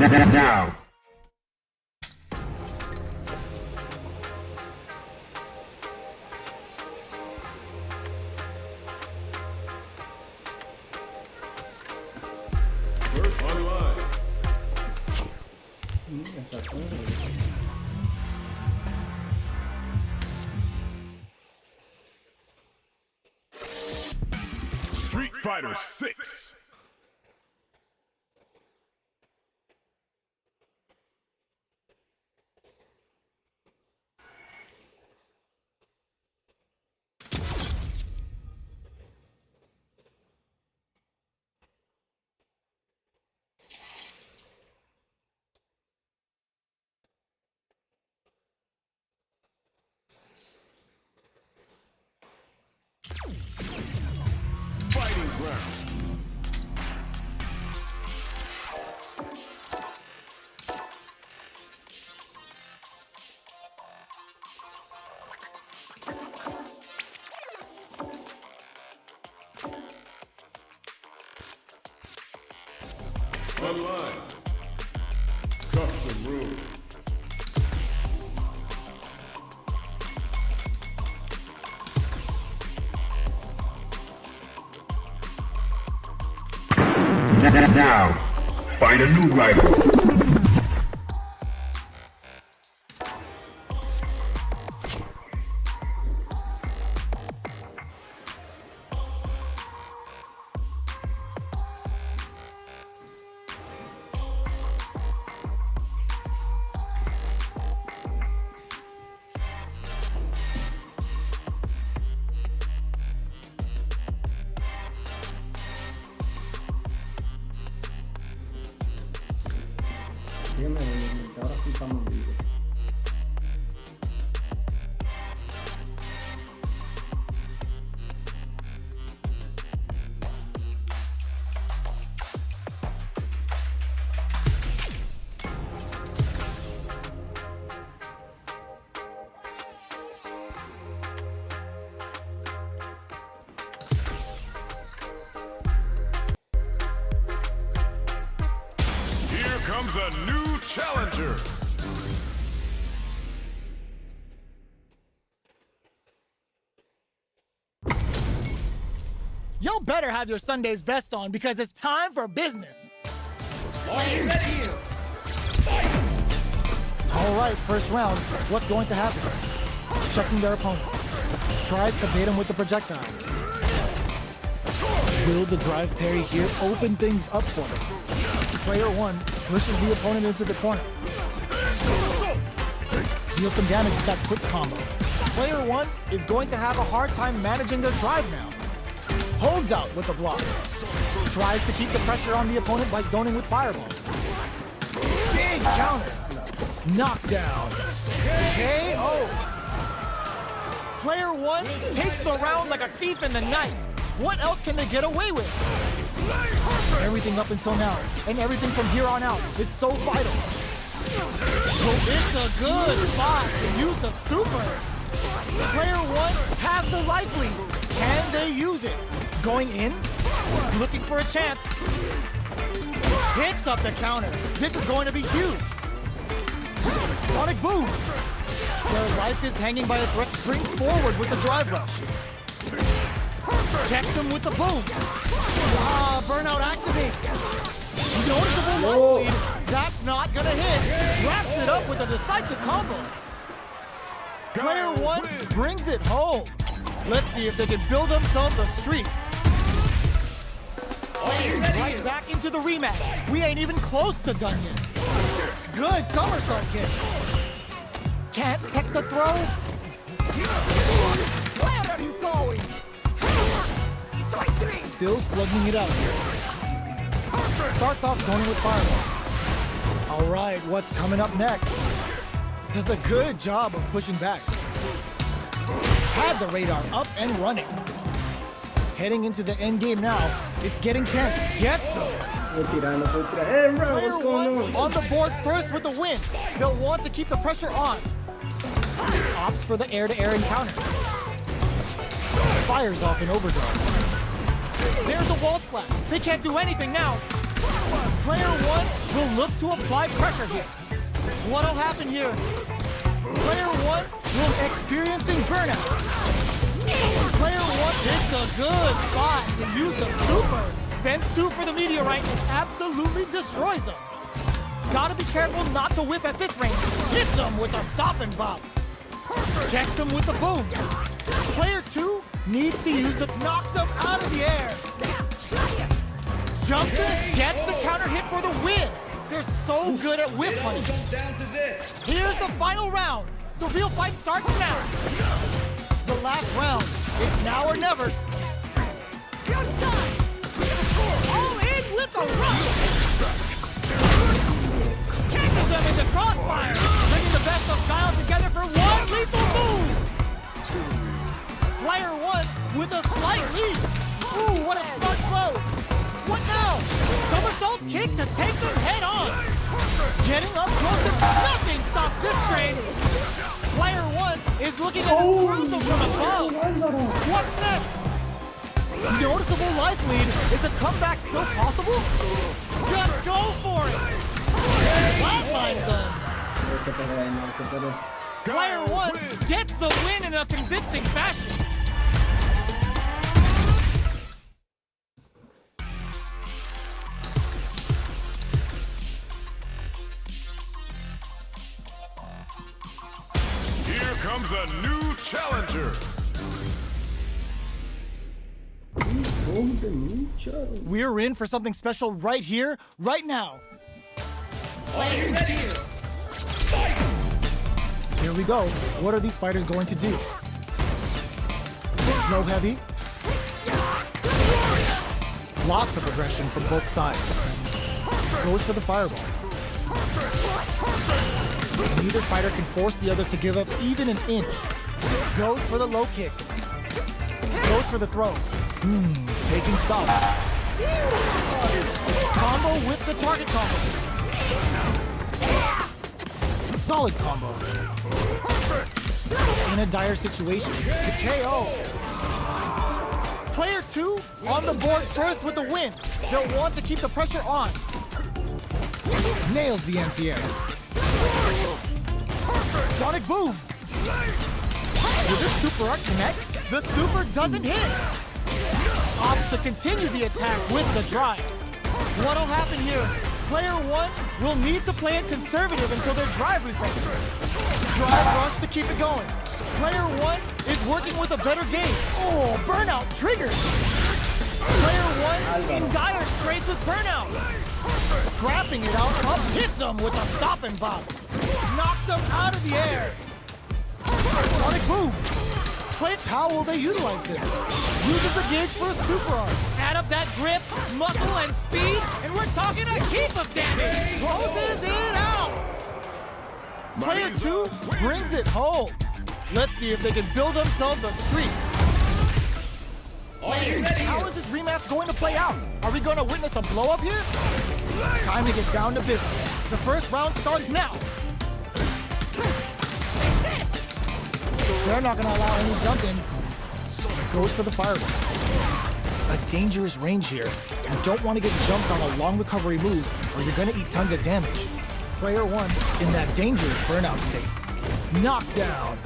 Now. First online. Street Fighter 6. Fighting ground. Online. Custom room. Now, find a new rival. Sígueme, que ahora sí estamos en vivo. Here comes a new challenger. Y'all better have your Sunday's best on because it's time for business. All right, first round. What's going to happen? Checking their opponent. Tries to bait him with the projectile. Will the drive parry here open things up for him? Player one pushes the opponent into the corner. Deals some damage with that quick combo. Player one is going to have a hard time managing their drive now. Holds out with the block. Tries to keep the pressure on the opponent by zoning with fireballs. Big counter. Knockdown. KO. Player one takes the round like a thief in the night. What else can they get away with? Everything up until now, and everything from here on out is so vital. So it's a good spot to use the super. Player one has the life lead. Can they use it? Going in, looking for a chance. Hits up the counter. This is going to be huge. Sonic boom. Their life is hanging by a thread. Springs forward with the drive rush. Checks him with the boom. Ah, burnout activates. Noticeable life lead. That's not gonna hit. Wraps it up with a decisive combo. Player one brings it home. Let's see if they can build themselves a streak. Right back into the rematch. We ain't even close to done yet. Good somersault kick. Can't tech the throw. Where are you going? Still slugging it out here. Starts off zoning with fireball. All right, what's coming up next? Does a good job of pushing back. Had the radar up and running. Heading into the end game now. It's getting tense. Gets him. Hey, bro, what's going On the board first with the win. They'll want to keep the pressure on. Opts for the air-to-air encounter. Fires off an overdrive. There's a wall splat. They can't do anything now. Player 1 will look to apply pressure here. What'll happen here? Player 1 will experiencing burnout. Player 1 picks a good spot to use the super. Spends 2 for the meteorite and absolutely destroys him. Gotta be careful not to whiff at this range. Hits him with a stop and bop. Checks him with the boom. Player 2 needs to use the knocks him out of the air. Jumps in, gets the counter hit for the win. They're so good at whiff punishing. Here's the final round. The real fight starts now. The last round. It's now or never. All in with a rush. Catches them into crossfire, bringing the best of style together for one lethal move. Player 1 with a slight lead. Ooh, what a smart throw. What now? Somersault kick to take them head on. Getting up close and nothing stops this train. Player 1 is looking at the cruiser from above. What's next? Noticeable life lead. Is a comeback still possible? Just go for it. Flatlines him. Player 1 gets the win in a convincing fashion. Here comes a new challenger. We're in for something special right here, right now. Player 2. Here we go. What are these fighters going to do? Low heavy. Lots of aggression from both sides. Goes for the fireball. Neither fighter can force the other to give up even an inch. Goes for the low kick. Goes for the throw. Taking stock. Combo with the target combo. Solid combo. In a dire situation. To KO. Player 2 on the board first with the win. They'll want to keep the pressure on. Nails the anti-air. Sonic boom. Will this super art connect? The super doesn't hit. Opts to continue the attack with the drive. What'll happen here? Player 1 will need to play it conservative until their drive refreshes. Drive rush to keep it going. Player 1 is working with a better game. Oh, burnout triggered. Player 1 in dire straits with burnout. Scrapping it out, up hits him with a stop and bop. Knocked him out of the air. Sonic boom. How will they utilize this? Uses the gauge for a super art. Add up that grip, muscle, and speed, and we're talking a heap of damage. Closes it out. Player 2 brings it home. Let's see if they can build themselves a streak. How is this rematch going to play out? Are we going to witness a blow up here? Time to get down to business. The first round starts now. They're not going to allow any jump-ins. Goes for the fireball. A dangerous range here. You don't want to get jumped on a long recovery move or you're going to eat tons of damage. Player 1 in that dangerous burnout state. Knockdown.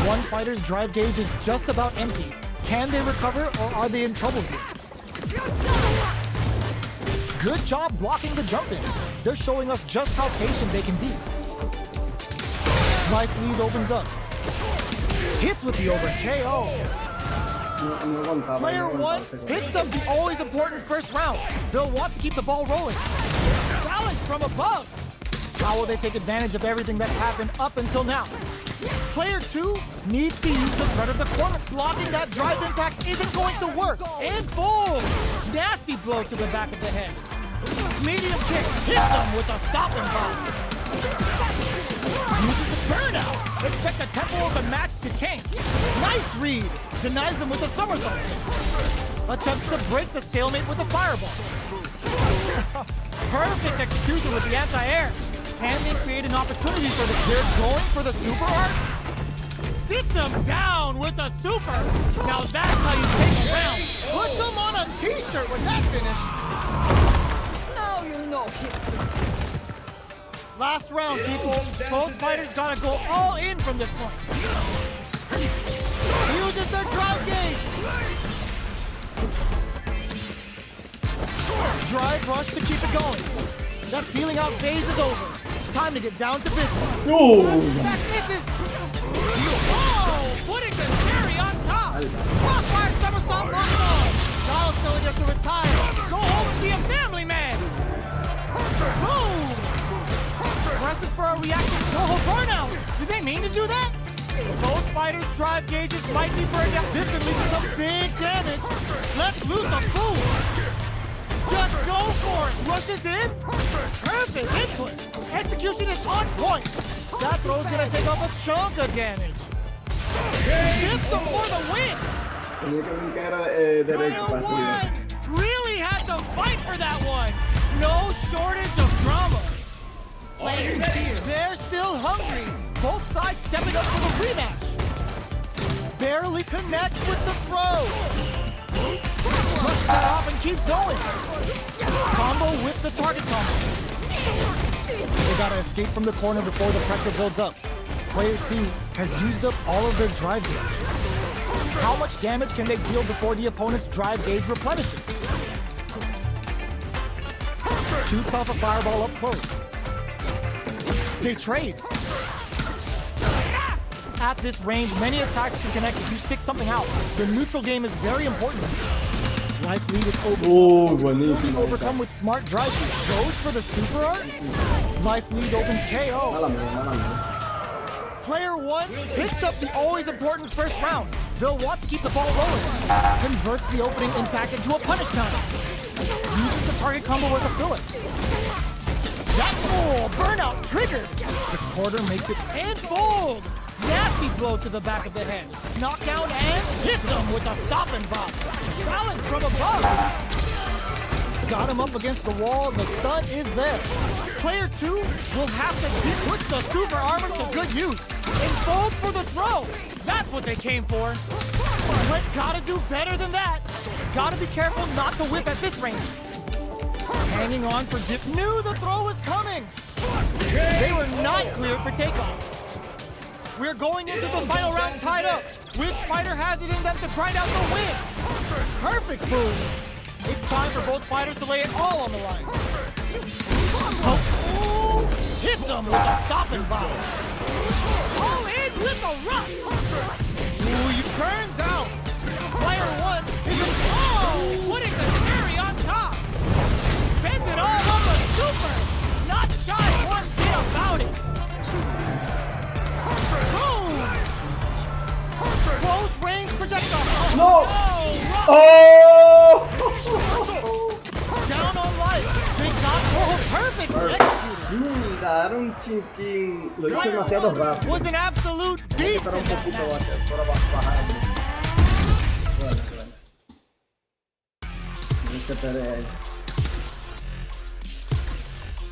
One fighter's drive gauge is just about empty. Can they recover or are they in trouble here? Good job blocking the jump-in. They're showing us just how patient they can be. Life lead opens up. Hits with the over KO. Player 1 hits up the always important first round. They'll want to keep the ball rolling. Balance from above. How will they take advantage of everything that's happened up until now? Player 2 needs to use the threat of the corner. Blocking that drive impact isn't going to work. And boom! Nasty blow to the back of the head. Medium kick hits him with a stop and pop. Uses the burnout. Expect the tempo of the match to change. Nice read. Denies them with a somersault kick. Attempts to break the stalemate with a fireball. Perfect execution with the anti-air. Can they create an opportunity for the clear going for the super art? Sits him down with the super. Now that's how you take a round. Puts him on a t-shirt with that finish. Now you know history. Last round, people. Both fighters gotta go all in from this point. Uses their drive gauge. Drive rush to keep it going. That feeling out phase is over. Time to get down to business. No! That misses. Oh, putting the cherry on top. Crossfire somersault locked on. Giles still gets to retire. Go home and be a family man. Boom. Presses for a reactive Trovo burnout. Did they mean to do that? Both fighters' drive gauges might be burned out. This can lead to some big damage. Let's lose the fool. Just go for it. Rushes in. Perfect input. Execution is on point. That throw's gonna take off a chunk of damage. Shifts him for the win. Tenía que brincar derecho para Player estudiar. one really had to fight for that one. No shortage of drama. Player 2. They're still hungry. Both sides stepping up for the rematch. Barely connects with the throw. Brushes that off and keeps going. Combo with the target combo. They gotta escape from the corner before the pressure builds up. Player 2 has used up all of their drive gauge. How much damage can they deal before the opponent's drive gauge replenishes? Shoots off a fireball up close. They trade. At this range, many attacks can connect if you stick something out. The neutral game is very important. Life lead is Buenísimo. overcome with smart drive. Goes for the super art. Life lead open KO. Mala mía. Player 1 picks up the always important first round. They'll want to keep the ball rolling. Converts the opening impact into a punish counter. Uses the target combo as a filler. That burnout triggered. The quarter makes it and fold. Nasty blow to the back of the head. Knockdown and hits him with a stop and bop. Balance from above. Got him up against the wall, and the stun is there. Player 2 will have to put the super armor to good use and fold for the throw. That's what they came for. But gotta do better than that. Gotta be careful not to whip at this range. Hanging on for dip. Knew the throw was coming. They were not cleared for takeoff. We're going into the final round tied up. Which fighter has it in them to grind out the win? Perfect move. It's time for both fighters to lay it all on the line. Oh, hits him with a stop and bop. All in with a rush. Ooh, he burns out. Player 1 is putting the cherry on top. Spends it all on the super. Not shy one bit about it. Boom. Close range projectile. No. Oh! Down on life. They got perfect executed. Daron chin. Lo hice demasiado rápido. Was an absolute beast Espera in un that poquito match. para bajar. Bueno. Me desesperé ahí.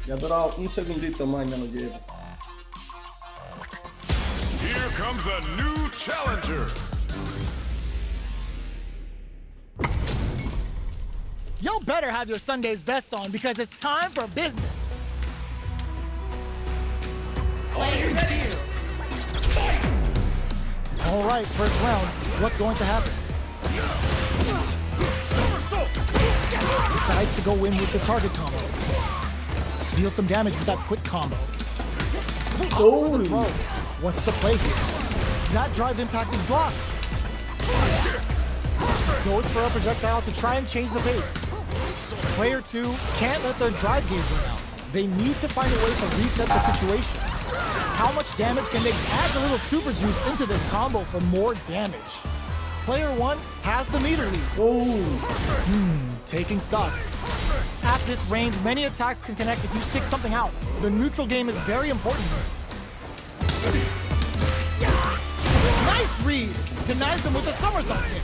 Ya duró un segundito más y me lo llevo. Here comes a new challenger. Y'all better have your Sunday's best on because it's time for business. Player 2. All right, first round. What's going to happen? Decides to go in with the target combo. Deal some damage with that quick combo. Oh. Throw. What's the play here? That drive impact is blocked. Goes for a projectile to try and change the pace. Player 2 can't let their drive gauge run out. They need to find a way to reset the situation. How much damage can they add a little super juice into this combo for more damage? Player 1 has the meter lead. Oh. Taking stock. At this range, many attacks can connect if you stick something out. The neutral game is very important here. Nice read! Denies them with a somersault kick.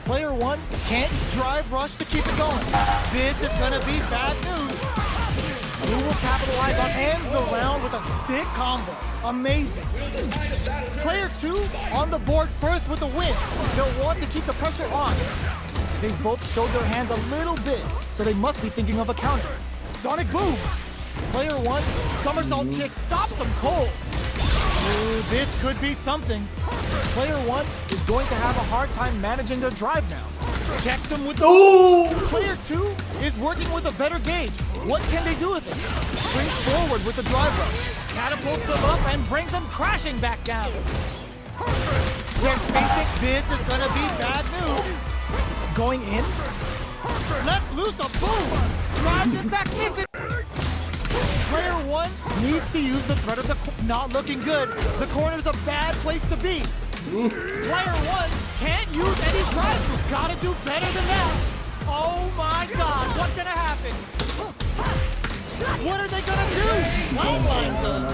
Player 1 can't drive rush to keep it going. This is gonna be bad news. Who will capitalize on ends the round with a sick combo? Amazing. Player 2 on the board first with the win. They'll want to keep the pressure on. They've both showed their hands a little bit, so they must be thinking of a counter. Sonic Boom. Player 1, somersault kick stops him cold. Ooh, this could be something. Player 1 is going to have a hard time managing their drive now. Checks him with the... Player 2 is working with a better gauge. What can they do with it? Springs forward with the drive rush. Catapults them up and brings them crashing back down. Let's face it, this is gonna be bad news. Going in. Let's loose a boom. Drive it back, misses. Player 1 needs to use the threat of the not looking good. The corner's a bad place to be. Player 1 can't use any drive. Gotta do better than that. Oh my God, what's gonna happen? What are they gonna do? Lifelines up.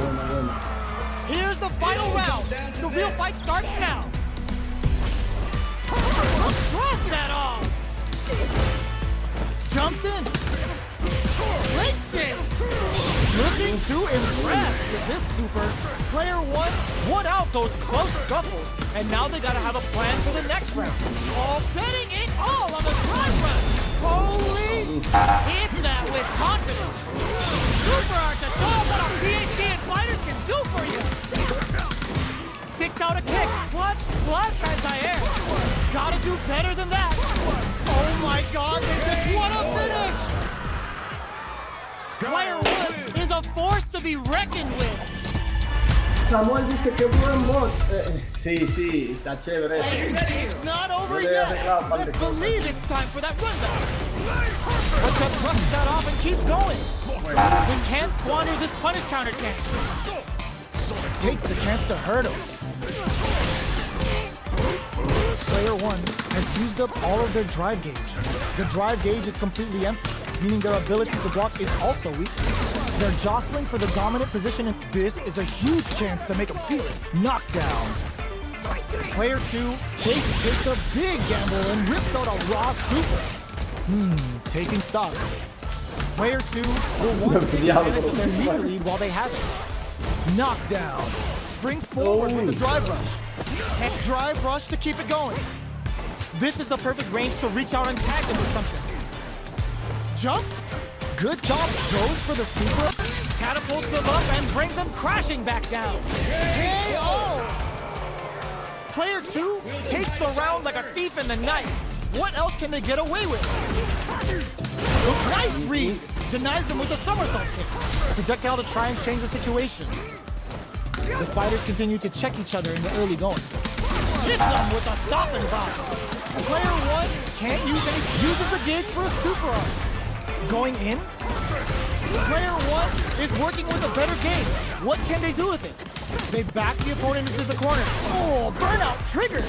Here's the final round. The real fight starts now. Drops that off. Jumps in. Links it. Looking to impress with this super. Player 1 won out those close scuffles, and now they gotta have a plan for the next round. All betting it all on the drive run. Holy! Hit that with confidence. Super art to show what our PhD and fighters can do for you. Sticks out a kick. Clutch, anti-air. Gotta do better than that. Oh my God, what a finish! Player 1 is a force to be reckoned with. Samuel dice que buen mod. Sí, está chévere eso. It's not over Yo le yet. había arreglado un par de Just cosas. believe it's time for that rundown. But to brush that off and keeps going. We can't squander this punish counter chance. Takes the chance to hurt him. Player 1 has used up all of their drive gauge. The drive gauge is completely empty, meaning their ability to block is also weak. They're jostling for the dominant position, and this is a huge chance to make them feel it. Knockdown. Player 2, Chase takes a big gamble and rips out a raw super. Taking stock. Player 2 will want to take advantage of their meter lead while they have it. Knockdown. Springs forward with the drive rush. And drive rush to keep it going. This is the perfect range to reach out and tag them with something. Jumps. Good job. Goes for the super. Catapults them up and brings them crashing back down. KO! Player 2 takes the round like a thief in the night. What else can they get away with? Nice read. Denies them with a somersault kick. Projectile to try and change the situation. The fighters continue to check each other in the early going. Hits them with a stop and drop. Player 1 can't use any, uses the gauge for a super art. Going in. Player 1 is working with a better gauge. What can they do with it? They back the opponent into the corner. Oh, burnout triggered.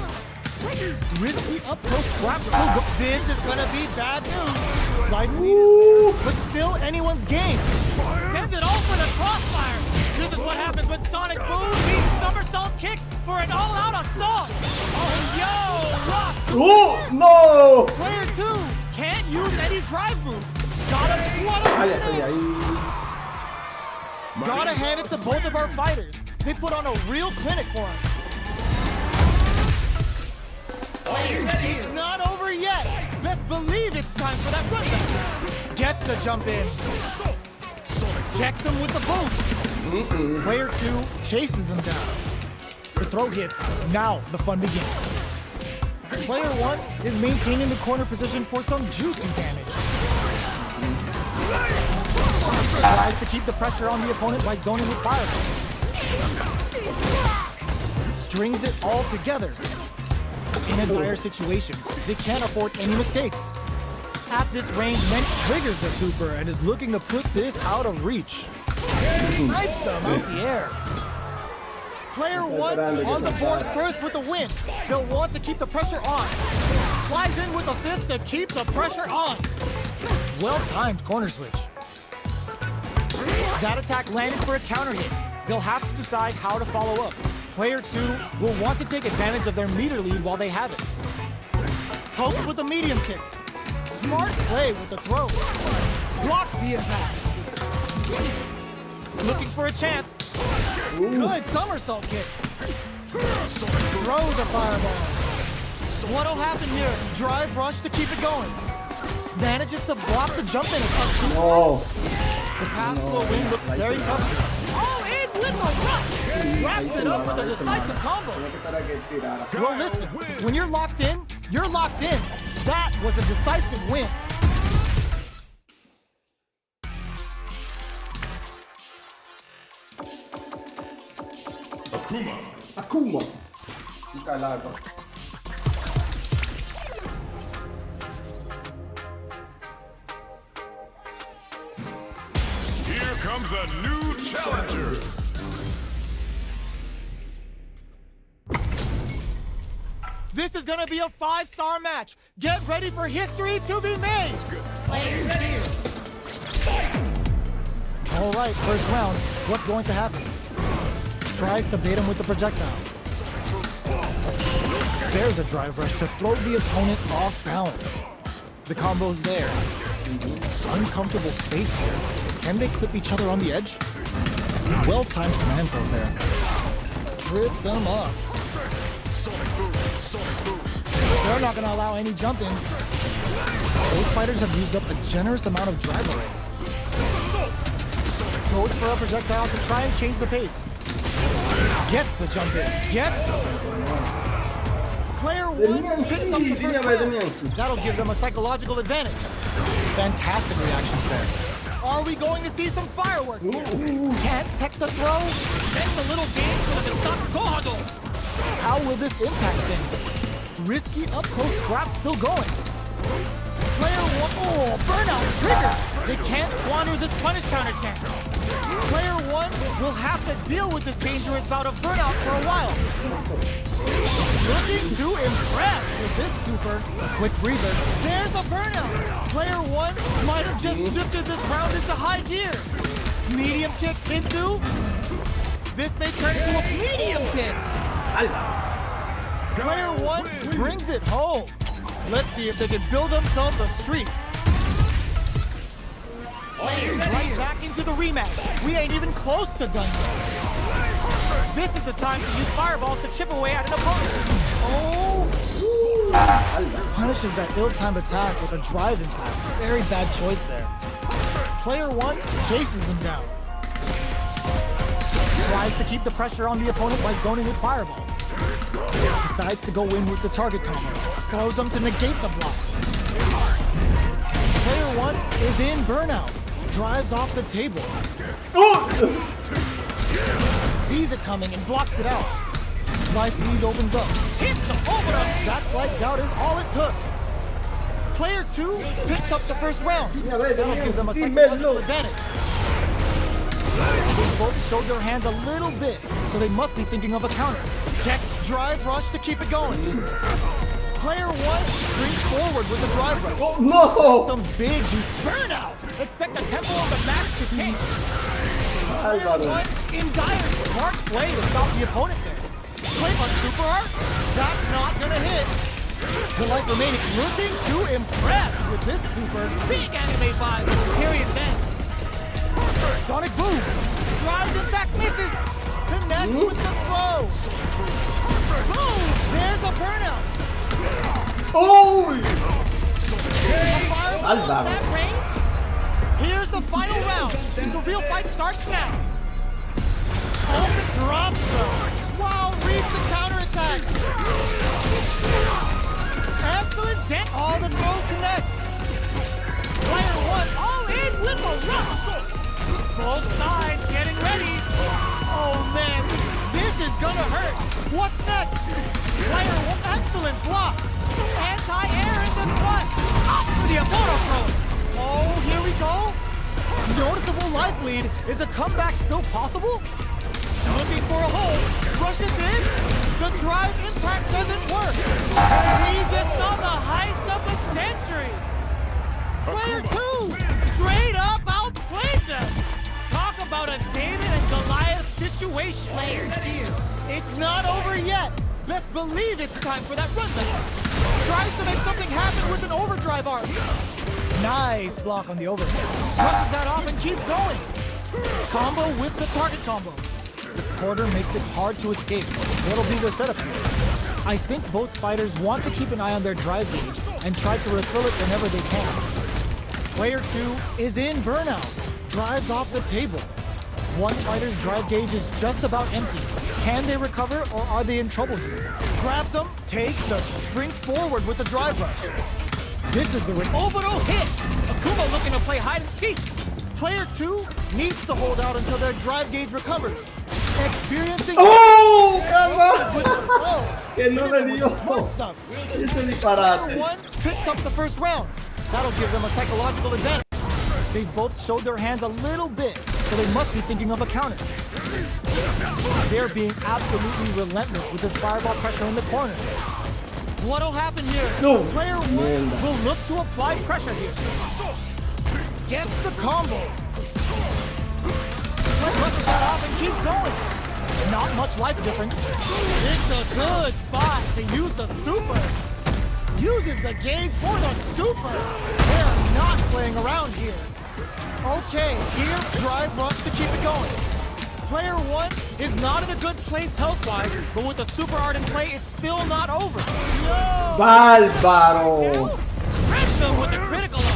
Risky up close scraps. This is gonna be bad news. Life leader, but still anyone's game. Sends it all for the crossfire. This is what happens when Sonic Boom meets somersault kick for an all-out assault. Oh, yo, rock. ¡Oh, no! Player 2 can't use any drive moves. Gotta hand it to both of our fighters. They put on a real clinic for us. It's not over yet. Best believe it's time for that rundown. Gets the jump in. Checks them with the boost. Player 2 chases them down. The throw hits. Now the fun begins. Player 1 is maintaining the corner position for some juicy damage. Tries to keep the pressure on the opponent by zoning with fireball. Strings it all together. In a dire situation, they can't afford any mistakes. At this range, Ment triggers the super and is looking to put this out of reach. Snipes him out the air. Player 1 on the board first with the win. They'll want to keep the pressure on. Flies in with a fist to keep the pressure on. Well-timed corner switch. That attack landed for a counter hit. They'll have to decide how to follow up. Player 2 will want to take advantage of their meter lead while they have it. Pokes with a medium kick. Smart play with the throw. Blocks the impact. Looking for a chance. Good somersault kick. Throws a fireball. What'll happen here? Drive rush to keep it going. manages to block the jump in. No. The path to a win looks very tough. All in with the rush. Wraps it up with a decisive combo. Tengo que estar aquí tirar. Well, listen, when you're locked in, you're locked in. That was a decisive win. Akuma. Un calaco. Here comes a new challenger. This is gonna be a 5-star match. Get ready for history to be made. Player 2. All right, first round. What's going to happen? Tries to bait him with the projectile. There's a drive rush to throw the opponent off balance. The combo's there. Uncomfortable space here. Can they clip each other on the edge? Well-timed command throw there. Trips him up. They're not going to allow any jump-ins. Both fighters have used up a generous amount of drive already. Goes for a projectile to try and change the pace. Gets the jump in. Gets. Player 1 picks up the first round. That'll give them a psychological advantage. Fantastic reactions there. Are we going to see some fireworks here? Can't tech the throw? Then the little game for the stop go. How will this impact things? Risky up-close scrap still going. Player 1, oh, burnout trigger. They can't squander this punish counter chance. Player 1 will have to deal with this dangerous bout of burnout for a while. Looking to impress with this super. A quick breather. There's a burnout. Player 1 might have just shifted this round into high gear. Medium kick into. This may turn into a medium kick. Player 1 brings it home. Let's see if they can build themselves a streak. Right back into the rematch. We ain't even close to done yet. This is the time to use fireballs to chip away at an opponent. Oh! Punishes that ill-timed attack with a drive impact. Very bad choice there. Player 1 chases them down. Tries to keep the pressure on the opponent by zoning with fireballs. Decides to go in with the target combo. Throws them to negate the block. Player 1 is in burnout. Drives off the table. Sees it coming and blocks it out. Life lead opens up. Hits the overlap. That slight doubt is all it took. Player 2 picks up the first round. That'll give them a psychological advantage. They both showed their hands a little bit, so they must be thinking of a counter. Checks drive rush to keep it going. Player 1 springs forward with a drive rush. Oh no! Some big juice burnout. Expect the tempo of the match to change. Player 1 in dire smart play to stop the opponent there. Play on super art. That's not gonna hit. The life remaining looking to impress with this super big anime vibe at the period's end. Sonic boom. Drives it back, misses. Connects with the throw. Boom! There's a burnout. Oh! Fireball at that range. Here's the final round. The real fight starts now. Ultimate drops though. Wow, reads the counterattack. Excellent dent. All the throw connects. Player 1 all in with a rush. Both sides getting ready. Oh man, this is gonna hurt. What's next? Player 1, excellent block. Anti-air in the front. Up for the Apollo throw. Oh, here we go. Noticeable life lead. Is a comeback still possible? Looking for a hole. Rushes in. The drive impact doesn't work. We just saw the heist of the century. Player 2 straight up outplayed them. Talk about a David and Goliath situation. Player 2. It's not over yet. Best believe it's time for that run there. Tries to make something happen with an overdrive arc. Nice block on the overdrive. Brushes that off and keeps going. Combo with the target combo. The quarter makes it hard to escape. What'll be the setup here? I think both fighters want to keep an eye on their drive gauge and try to refill it whenever they can. Player 2 is in burnout. Drives off the table. One fighter's drive gauge is just about empty. Can they recover or are they in trouble here? Grabs them, takes them, springs forward with the drive rush. This is the ring. Oh, but oh, hit! Akuma looking to play hide and seek. Player 2 needs to hold out until their drive gauge recovers. Experiencing ¡Oh, caramba! with the throw. Que no le dio. Smart stuff. Ese Player disparate. 1 picks up the first round. That'll give them a psychological advantage. They both showed their hands a little bit, so they must be thinking of a counter. They're being absolutely relentless with this fireball pressure in the corner. What'll happen here? No. Player 1 will look to apply pressure here. Gets the combo. Brushes that off and keeps going. Not much life difference. It's a good spot to use the super. Uses the gauge for the super. They're not playing around here. Okay, here, drive rush to keep it going. Player 1 is not in a good place health-wise, but with the super art in play, it's still not over. No! Bárbaro. Cracks them with the critical up.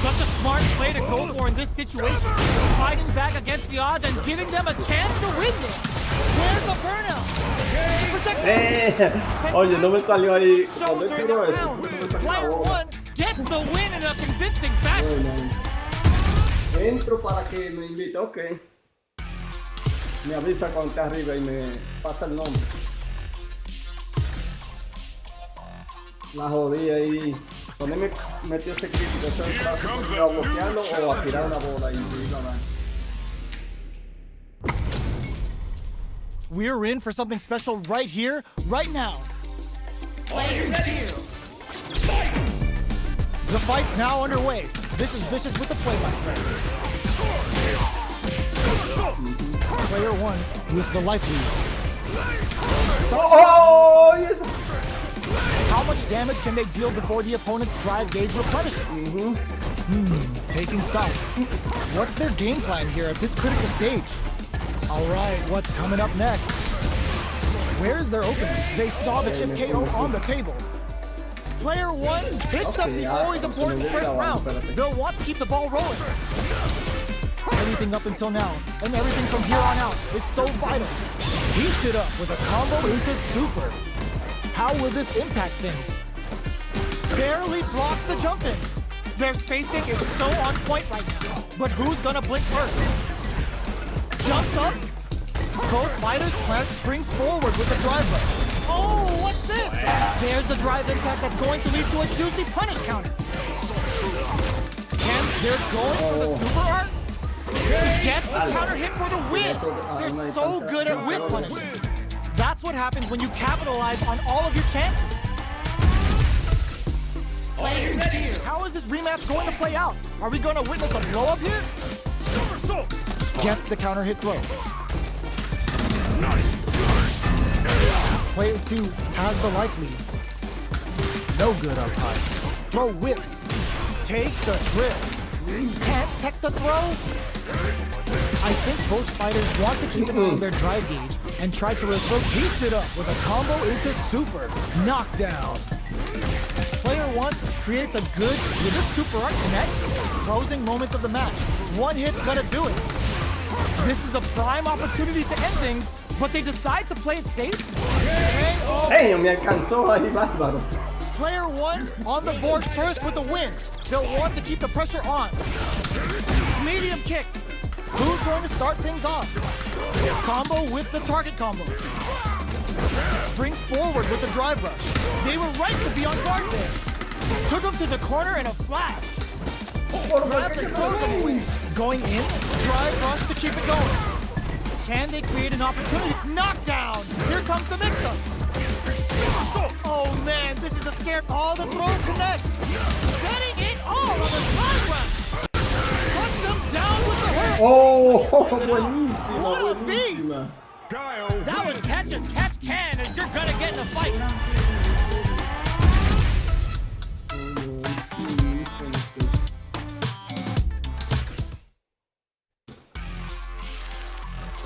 Such a smart play to go for in this situation. Fighting back against the odds and giving them a chance to win this. There's the burnout. Oye, no me salió ahí. Show Cuando during tiró the eso, round. no me salió la Player bola. 1 gets the win in a convincing fashion. Entro para que me invite, ok. Me avisa cuando esté arriba y me pasa el nombre. La jodí ahí. ¿Dónde me metió ese crítico? ¿Eso es fácil? ¿A bloquearlo o a tirar una bola y ganar? We're in for something special right here, right now. Player 2. The fight's now underway. This is Vicious with the play-by-play. Player 1 with the life lead. ¡Oh! Yes. How much damage can they deal before the opponent's drive gauge replenishes? Taking stock. What's their game plan here at this critical stage? All right, what's coming up next? Where's their opening? They saw the chip KO on the table. Player 1 picks up the always important first round. They'll want to keep the ball rolling. Everything up until now, and everything from here on out, is so vital. Heats it up with a combo into super. How will this impact things? Barely blocks the jump in. Their spacing is so on point right now. But who's gonna blink first? Jumps up. Both fighters plant springs forward with the drive rush. Oh, what's this? There's the drive impact that's going to lead to a juicy punish counter. And they're going for the super art. Gets the counter hit for the win. They're so good at whip punishing. That's what happens when you capitalize on all of your chances. Player 2. How is this rematch going to play out? Are we going to witness a blow up here? Gets the counter hit throw. Player 2 has the life lead. No good up high. Throw whips. Takes a trip. Can't tech the throw. I think both fighters want to keep an eye on their drive gauge and try to revoke. Heats it up with a combo into super. Knockdown. Player 1 creates a good with a super art connect. Closing moments of the match. One hit's gonna do it. This is a prime opportunity to end things, but they decide to play it safe. ¡Ey! Me alcanzó ahí, bárbaro. Player 1 on the board first with the win. They'll want to keep the pressure on. Medium kick. Who's going to start things off? Combo with the target combo. Springs forward with the drive rush. They were right to be on guard there. Took him to the corner in a flash. Grabs and throws him away. Going in, drive rush to keep it going. Can they create an opportunity? Knockdown! Here comes the mix-up. Oh man, this is a scare. All the throw connects. Getting it all on the drive rush. Puts them down with the hurt. ¡Oh! Buenísima, What a beast! buenísima. That was catch as catch can as you're gonna get in a fight.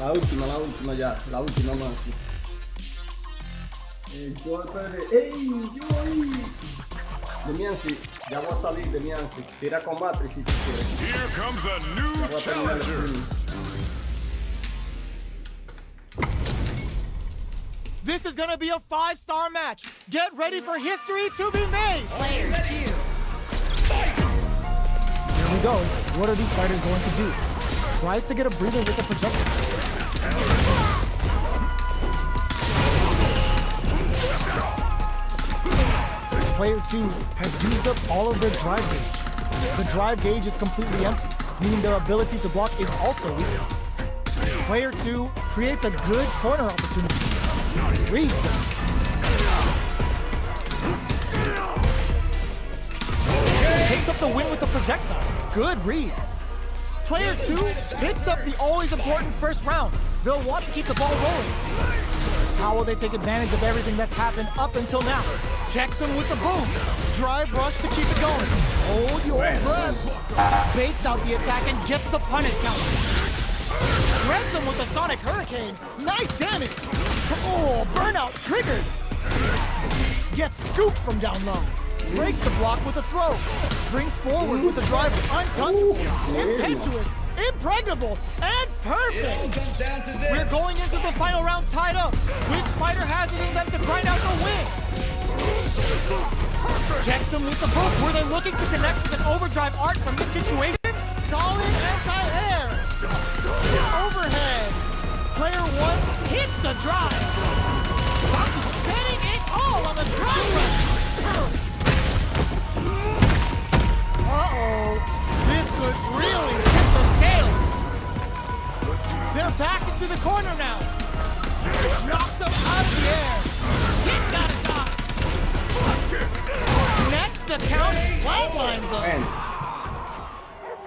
La última ya, la última más. El golpe de... ¡Ey! ¡Yo ahí! De Mianzi, ya voy a salir de Mianzi. Tira combate si tú quieres. Here comes a Ya new voy a terminar el challenger. stream. This is gonna be a 5-star match. Get ready for history to be made. Player 2. Here we go. What are these fighters going to do? Tries to get a breather with the projectile. Player 2 has used up all of their drive gauge. The drive gauge is completely empty, meaning their ability to block is also weak. Player 2 creates a good corner opportunity. Reads them. Takes up the win with the projectile. Good read. Player 2 picks up the always important first round. They'll want to keep the ball rolling. How will they take advantage of everything that's happened up until now? Checks him with the boom. Drive rush to keep it going. Hold your breath. Baits out the attack and gets the punish counter. Threads him with the Sonic Hurricane. Nice damage. Oh, burnout triggered. Gets scooped from down low. Breaks the block with a throw. Springs forward with the drive. Untouchable. Impetuous. Impregnable. And perfect. We're going into the final round tied up. Which fighter has it in them to grind out the win? Checks him with the book. Were they looking to connect with an overdrive art from this situation? Solid anti-air. Overhead. Player 1 hits the drive. Betting it all on the drive run. Uh-oh. This could really tip the scales. They're back into the corner now. Knocked them out of the air. Kicked out of top. Next, the count flatlines them.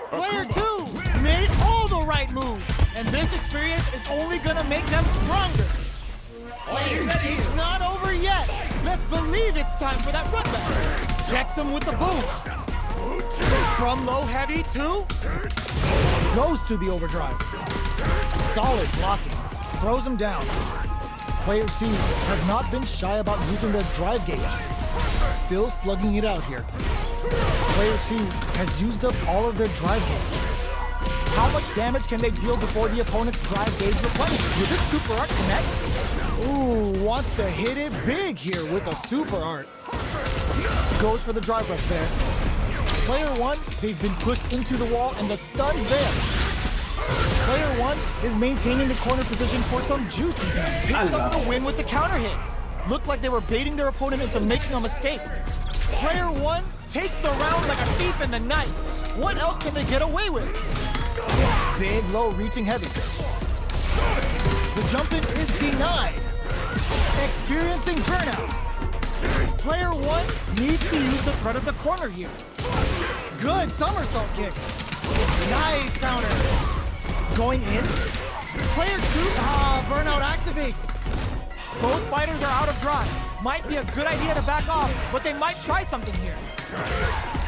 Player 2 made all the right moves. And this experience is only gonna make them stronger. Player 2. Not over yet. Best believe it's time for that run back. Checks him with the boom. From low heavy to goes to the overdrive. Solid blocking. Throws him down. Player 2 has not been shy about using their drive gauge. Still slugging it out here. Player 2 has used up all of their drive gauge. How much damage can they deal before the opponent's drive gauge replenishes? Will this super art connect? Ooh, wants to hit it big here with a super art. Goes for the drive rush there. Player 1, they've been pushed into the wall and the stun's there. Player 1 is maintaining the corner position for some juicy damage. Picks up the win with the counter hit. Looked like they were baiting their opponent into making a mistake. Player 1 takes the round like a thief in the night. What else can they get away with? Big, low, reaching heavy. The jump-in is denied. Experiencing burnout. Player 1 needs to use the threat of the corner here. Good somersault kick. Nice counter. Going in. Player 2, burnout activates. Both fighters are out of drive. Might be a good idea to back off, but they might try something here.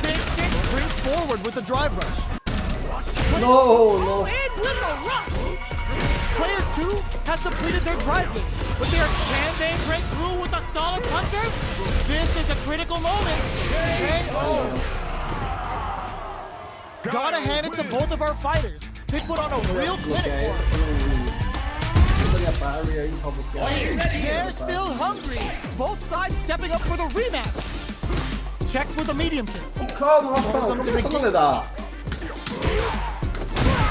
Big kick springs forward with the drive rush. No. In with the rush. Player 2 has depleted their drive gauge, but can they break through with a solid puncher? This is a critical moment. Gotta hand it to both of our fighters. They put on a real clinic for us. Player 2. They're still hungry. Both sides stepping up for the rematch. Checks with a medium kick. Calma, Rafael, como isso não lhe dá?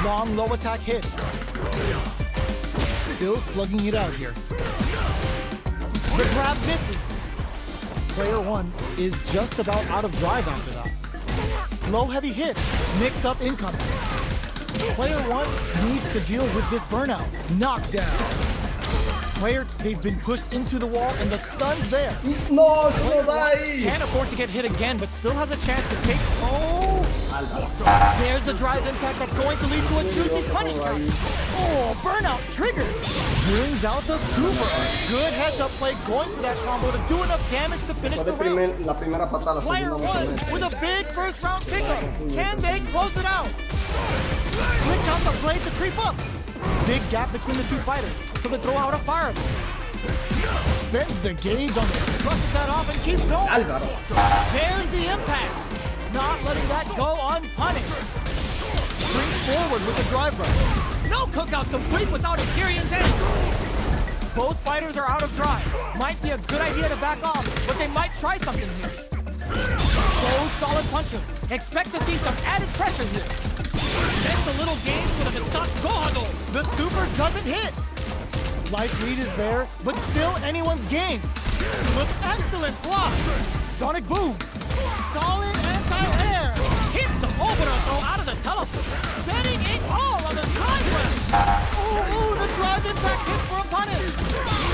Long low attack hits. Still slugging it out here. The grab misses. Player 1 is just about out of drive after that. Low heavy hit. Mix up incoming. Player 1 needs to deal with this burnout. Knockdown. They've been pushed into the wall and the stun's there. Nossa, não dá aí! Can't afford to get hit again, but still has a chance to take. Oh! There's the drive impact that's going to lead to a juicy punish count. Oh, burnout triggered. Brings out the super. Good heads up play going for that combo to do enough damage to finish the round. La primera patada, Player 1 with a big first round pickup. Can they close it out? Flicks out the blade to creep up. Big gap between the two fighters, so they throw out a fireball. Spins the gauge on it, brushes that off and keeps going. Álvaro. There's the impact. Not letting that go unpunished. Brings forward with the drive rush. No cookout complete without Imperium's end. Both fighters are out of drive. Might be a good idea to back off, but they might try something here. Goes solid puncher. Expect to see some added pressure here. That's a little game for the Mistakado. The super doesn't hit. Life lead is there, but still anyone's game. Look, excellent block. Sonic boom. Solid anti-air. Hits the overall throw out of the teleport. Betting it all on the drive run. Ooh, the drive impact hit for a punish.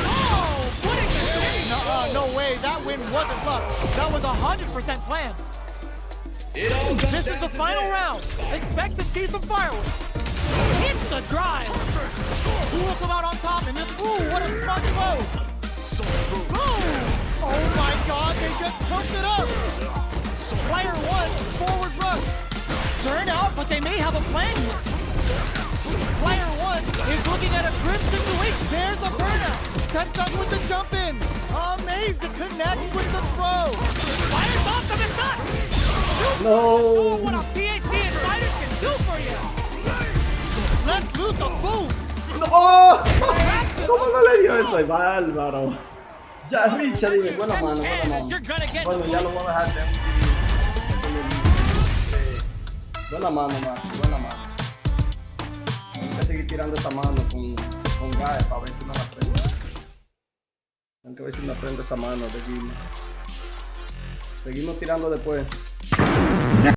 Oh, putting the in. No way, that win wasn't luck. That was 100% planned. This is the final round. Expect to see some fireworks. Hits the drive. Who will come out on top in this? Ooh, what a smart throw. Boom! Oh my god, they just choked it up. Player one, forward rush. Turn out, but they may have a plan here. Player one is looking at a grim situation. There's a burnout. Sets up with the jump in. Amazing, connects with the throw. Fires off the shot. No. Show what a PhD insiders can do for you. Let's lose a boom. ¡No! ¿Cómo no le dio eso? Bárbaro. Ya, Richard, dime, buena mano, buena mano. Bueno, ya lo voy a dejar de buena mano, Max, buena mano. Tengo que seguir tirando esta mano con Gae para ver si no la prendo. Tengo que ver si me prende esa mano de Guima. Seguimos tirando después.